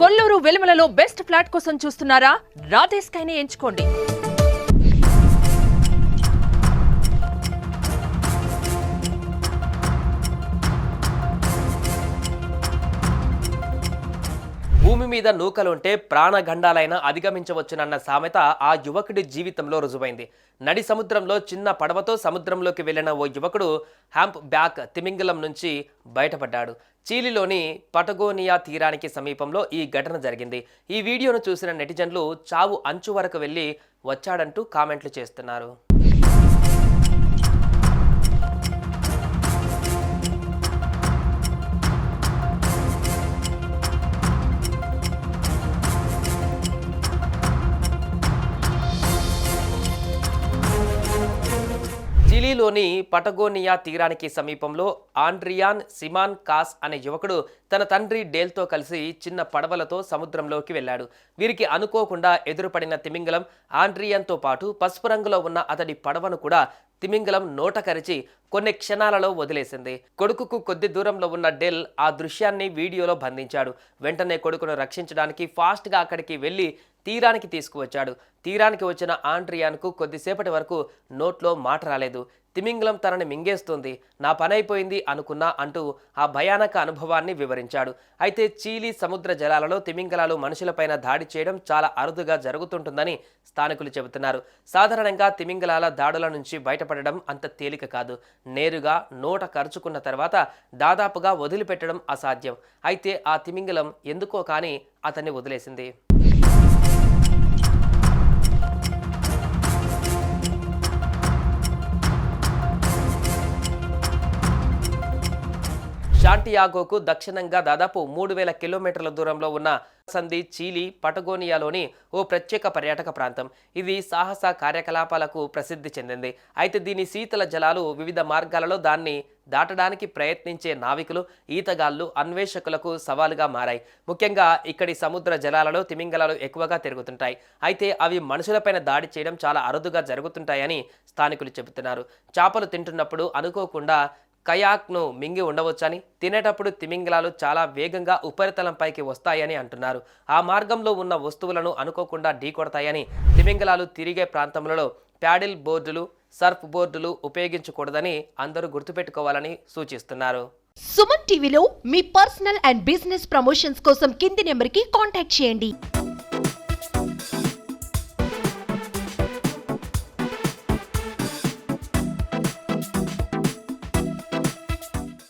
Kolluru వెలుమలలో best flat కోసం చూస్తున్నారా? రాధే స్కైని ఎంచుకోండి. భూమి మీద నూకలుంటే ప్రాణగండాలైనా అధిగమించవచ్చునన్న సామెత ఆ యువకుడి జీవితంలో రుజువైంది. నడి సముద్రంలో చిన్న పడవతో సముద్రంలోకి వెళ్లిన ఓ యువకుడు హ్యాంప్ బ్యాక్ తిమింగలం నుంచి బయటపడ్డాడు. చీలీలోని పటగోనియా తీరానికి సమీపంలో ఈ ఘటన జరిగింది. ఈ వీడియోను చూసిన నెటిజన్లు చావు అంచు వరకు వెళ్లి వచ్చాడంటూ కామెంట్లు చేస్తున్నారు. చిలీలోని పటగోనియా తీరానికి సమీపంలో ఆండ్రియాన్ సిమాన్ కాస్ అనే యువకుడు తన తండ్రి డేల్తో కలిసి చిన్న పడవలతో సముద్రంలోకి వెళ్లాడు. వీరికి అనుకోకుండా ఎదురుపడిన తిమింగలం ఆండ్రియాన్తో పాటు పసుపు రంగులో ఉన్న అతడి పడవను కూడా తిమింగలం నోట కరిచి కొన్ని క్షణాలలో వదిలేసింది. కొడుకుకు కొద్ది దూరంలో ఉన్న డెల్ ఆ దృశ్యాన్ని వీడియోలో బంధించాడు. వెంటనే కొడుకును రక్షించడానికి ఫాస్ట్గా అక్కడికి వెళ్లి తీరానికి తీసుకువచ్చాడు. తీరానికి వచ్చిన ఆండ్రియాన్కు కొద్దిసేపటి వరకు నోట్లో మాట రాలేదు. తిమింగలం తనని మింగేస్తుంది, నా పని అయిపోయింది అనుకున్నా అంటూ ఆ భయానక అనుభవాన్ని వివరించాడు. అయితే చీలీ సముద్ర జలాలలో తిమింగలాలు మనుషులపైన దాడి చేయడం చాలా అరుదుగా జరుగుతుంటుందని స్థానికులు చెబుతున్నారు. సాధారణంగా తిమింగలాల దాడుల నుంచి బయటపడడం అంత తేలిక కాదు. నేరుగా నోట కరుచుకున్న తర్వాత దాదాపుగా వదిలిపెట్టడం అసాధ్యం. అయితే ఆ తిమింగలం ఎందుకో కానీ అతన్ని వదిలేసింది. శాంటియాగోకు దక్షిణంగా దాదాపు 3000 కిలోమీటర్ల దూరంలో ఉన్న సంధి చీలీ పటగోనియాలోని ఓ ప్రత్యేక పర్యాటక ప్రాంతం. ఇది సాహస కార్యకలాపాలకు ప్రసిద్ధి చెందింది. అయితే దీని శీతల జలాలు వివిధ మార్గాలలో దాన్ని దాటడానికి ప్రయత్నించే నావికులు, ఈతగాళ్లు, అన్వేషకులకు సవాలుగా మారాయి. ముఖ్యంగా ఇక్కడి సముద్ర జలాలలో తిమింగలాలు ఎక్కువగా తిరుగుతుంటాయి. అయితే అవి మనుషులపైన దాడి చేయడం చాలా అరుదుగా జరుగుతుంటాయని స్థానికులు చెబుతున్నారు. చేపలు తింటున్నప్పుడు అనుకోకుండా కయాక్ను మింగి ఉండవచ్చని, తినేటప్పుడు తిమింగలాలు చాలా వేగంగా ఉపరితలంపైకి వస్తాయని అంటున్నారు. ఆ మార్గంలో ఉన్న వస్తువులను అనుకోకుండా ఢీకొడతాయని, తిమింగలాలు తిరిగే ప్రాంతంలో ప్యాడిల్ బోర్డులు, సర్ఫ్ బోర్డులు ఉపయోగించకూడదని అందరూ గుర్తుపెట్టుకోవాలని సూచిస్తున్నారు. సుమన్ టీవీలో మీ పర్సనల్ అండ్ బిజినెస్ ప్రమోషన్స్ కోసం కింది నెంబర్కి కాంటాక్ట్ చేయండి.